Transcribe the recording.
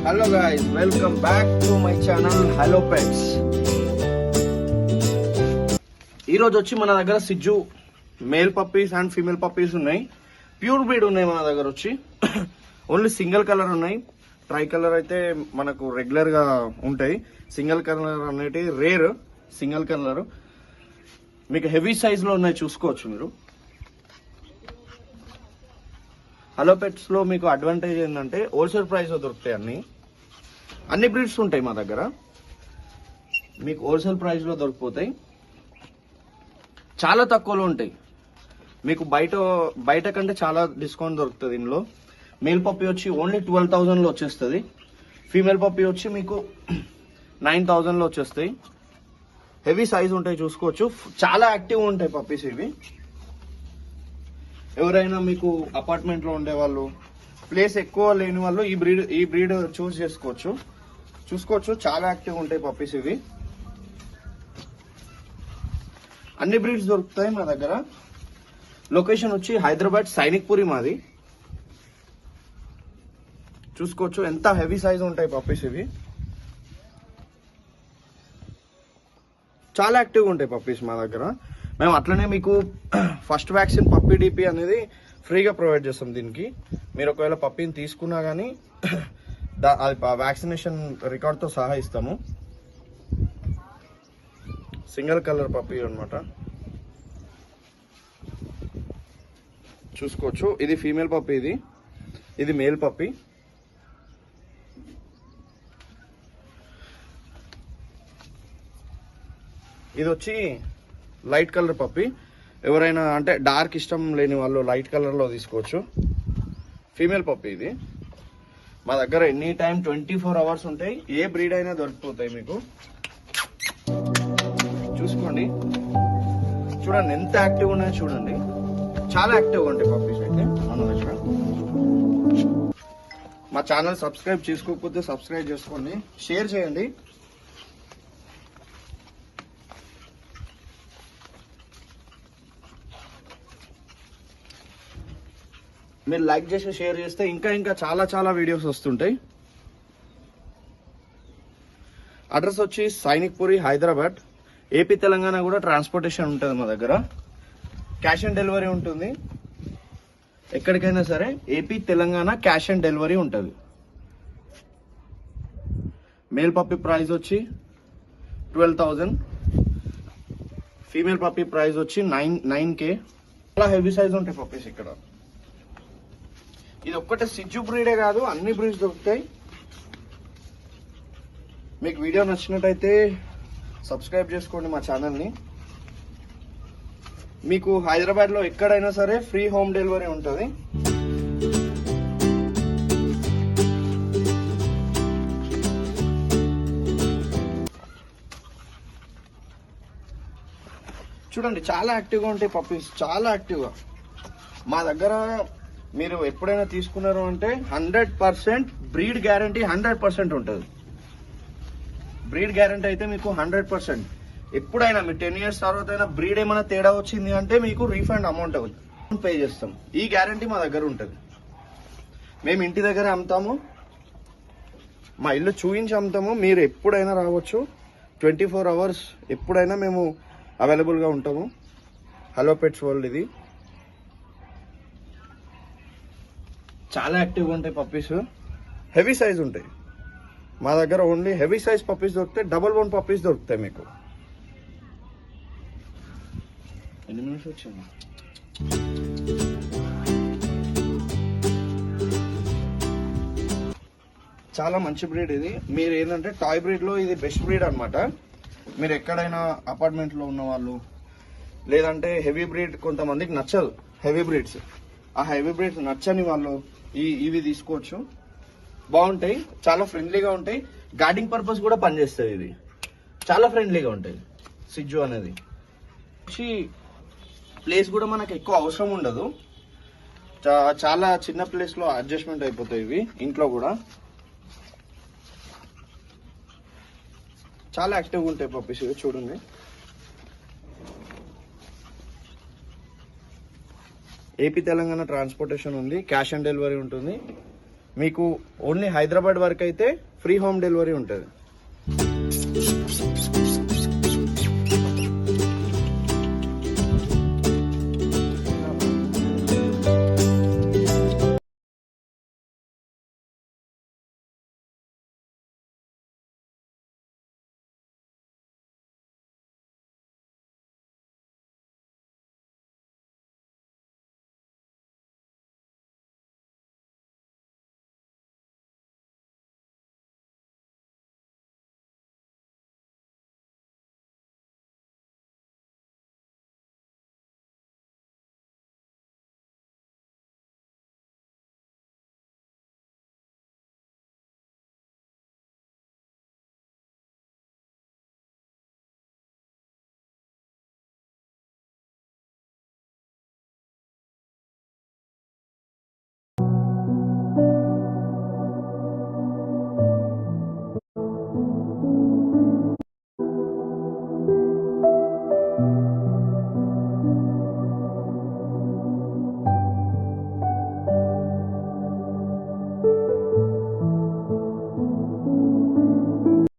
Hello guys, welcome back to my channel Hello Pets. ఈ రోజు వచ్చి మన దగ్గర సిజ్జు male puppies and female puppies ఉన్నాయి. ప్యూర్ బ్రీడ్ ఉన్నాయి మన దగ్గర వచ్చి. ఓన్లీ సింగిల్ కలర్ ఉన్నాయి. ట్రై కలర్ అయితే మనకు రెగ్యులర్ గా ఉంటాయి. సింగిల్ కలర్ అనేటి రేర్. సింగిల్ కలర్ మీకు హెవీ సైజ్ లో ఉన్నాయి, చూసుకోవచ్చు మీరు. హలో పెట్స్ లో మీకు అడ్వాంటేజ్ ఏంటంటే హోల్సేల్ ప్రైస్ లో దొరుకుతాయి. అన్ని బ్రీడ్స్ ఉంటాయి మా దగ్గర, మీకు హోల్సేల్ ప్రైస్ లో దొరికిపోతాయి. చాలా తక్కువలో ఉంటాయి. మీకు బయట కంటే చాలా డిస్కౌంట్ దొరుకుతుంది ఇందులో. మేల్ పప్పీ వచ్చి ఓన్లీ 12,000 లో వచ్చేస్తుంది. ఫీమేల్ పప్పీ వచ్చి మీకు 9,000 లో వచ్చేస్తాయి. హెవీ సైజ్ ఉంటాయి, చూసుకోవచ్చు. చాలా యాక్టివ్ ఉంటాయి పప్పీస్ ఇవి. ఎవరైనా మీకు అపార్ట్మెంట్ లో ఉండే వాళ్ళు, ప్లేస్ ఎక్కువ లేని వాళ్ళు ఈ బ్రీడ్ చూస్ చేసుకోవచ్చు. చూసుకోవచ్చు, చాలా యాక్టివ్ ఉంటాయి పప్పీస్ ఇవి. అన్ని బ్రీడ్స్ దొరుకుతాయి మా దగ్గర. లొకేషన్ వచ్చి హైదరాబాద్ సైనిక్పురి మాది. చూసుకోవచ్చు ఎంత హెవీ సైజ్ ఉంటాయి పప్పీస్ ఇవి. చాలా యాక్టివ్గా ఉంటాయి పప్పీస్ మా దగ్గర. మేము అట్లనే మీకు ఫస్ట్ వ్యాక్సిన్ పప్పీ డిపి అనేది ఫ్రీగా ప్రొవైడ్ చేస్తాం. దీనికి మీరు ఒకవేళ పప్పీని తీసుకున్నా కానీ అది వ్యాక్సినేషన్ రికార్డ్తో సహా ఇస్తాము. సింగిల్ కలర్ పప్పీ అనమాట. చూసుకోవచ్చు, ఇది ఫీమేల్ పప్పీ, ఇది మేల్ పప్పీ. ఇది వచ్చి లైట్ కలర్ పప్పీ. ఎవరైనా అంటే డార్క్ ఇష్టం లేని వాళ్ళు లైట్ కలర్లో తీసుకోవచ్చు. ఫీమేల్ పప్పీ ఇది. మా దగ్గర ఎనీ టైం 24 అవర్స్ ఉంటాయి. ఏ బ్రీడ్ అయినా దొరికిపోతాయి మీకు. చూసుకోండి, చూడండి ఎంత యాక్టివ్ ఉన్నాయో చూడండి. చాలా యాక్టివ్గా ఉంటాయి పప్పీస్ అయితే మన దగ్గర. మా ఛానల్ సబ్స్క్రైబ్ చేసుకోకపోతే సబ్స్క్రైబ్ చేసుకోండి, షేర్ చేయండి. మీరు లైక్ చేసి షేర్ చేస్తే ఇంకా చాలా వీడియోస్ వస్తుంటాయి. అడ్రస్ వచ్చి సైనిక్పురి, హైదరాబాద్. ఏపీ తెలంగాణ కూడా ట్రాన్స్పోర్టేషన్ ఉంటుంది మా దగ్గర. క్యాష్ ఆన్ డెలివరీ ఉంటుంది. ఎక్కడికైనా సరే AP Telangana cash on delivery ఉంటుంది. మేల్ పప్పీ ప్రైస్ వచ్చి 12,000. ఫీమేల్ పప్పీ ప్రైస్ వచ్చి 9K. చాలా హెవీ సైజ్ ఉంటాయి పప్పీస్ ఇక్కడ. ఇది ఒక్కటే సిజ్జు బ్రీడే కాదు, అన్ని బ్రీడ్స్ దొరుకుతాయి. మీకు వీడియో నచ్చినట్టయితే సబ్స్క్రైబ్ చేసుకోండి మా ఛానల్ని. మీకు హైదరాబాద్లో ఎక్కడైనా సరే ఫ్రీ హోమ్ డెలివరీ ఉంటుంది. చూడండి, చాలా యాక్టివ్గా ఉంటాయి పప్పీస్, చాలా యాక్టివ్గా. మా దగ్గర మీరు ఎప్పుడైనా తీసుకున్నారు అంటే 100% బ్రీడ్ గ్యారంటీ 100% ఉంటుంది. బ్రీడ్ గ్యారంటీ అయితే మీకు 100%. ఎప్పుడైనా మీ 10 years తర్వాత అయినా బ్రీడ్ ఏమైనా తేడా వచ్చింది అంటే మీకు రీఫండ్ అమౌంట్ పే చేస్తాం. ఈ గ్యారంటీ మా దగ్గర ఉంటుంది. మేము ఇంటి దగ్గర అమ్ముతాము, మా ఇల్లు చూపించి అమ్ముతాము. మీరు ఎప్పుడైనా రావచ్చు. 24 hours ఎప్పుడైనా మేము అవైలబుల్గా ఉంటాము. హలో పెట్స్ వరల్డ్ ఇది. చాలా యాక్టివ్గా ఉంటాయి పప్పీస్, హెవీ సైజ్ ఉంటాయి మా దగ్గర. ఓన్లీ హెవీ సైజ్ పప్పీస్ దొరుకుతాయి. డబల్ బోన్ పప్పీస్ దొరుకుతాయి మీకు. ఎన్ని మినిట్స్ వచ్చింది? చాలా మంచి బ్రీడ్ ఇది. మీరు ఏంటంటే టాయ్ బ్రీడ్ లో ఇది బెస్ట్ బ్రీడ్ అనమాట. మీరు ఎక్కడైనా అపార్ట్మెంట్ లో ఉన్న వాళ్ళు, లేదంటే హెవీ బ్రీడ్ కొంతమందికి నచ్చదు హెవీ బ్రీడ్స్. ఆ హెవీ బ్రీడ్స్ నచ్చని వాళ్ళు ఇవి తీసుకోవచ్చు. బాగుంటాయి, చాలా ఫ్రెండ్లీగా ఉంటాయి. గార్డింగ్ పర్పస్ కూడా పనిచేస్తుంది. ఇది చాలా ఫ్రెండ్లీగా ఉంటాయి సిజ్జు అనేది. ప్లేస్ కూడా మనకు ఎక్కువ అవసరం ఉండదు. చాలా చిన్న ప్లేస్ లో అడ్జస్ట్మెంట్ అయిపోతాయి ఇవి ఇంట్లో కూడా. చాలా యాక్టివ్గా ఉంటాయి పప్పీస్ ఇవి. చూడండి, ఏపీ తెలంగాణ ట్రాన్స్పోర్టేషన్ ఉంది, క్యాష్ ఆన్ డెలివరీ ఉంటుంది. మీకు ఓన్లీ హైదరాబాద్ వరకు అయితే ఫ్రీ హోమ్ డెలివరీ ఉంటుంది.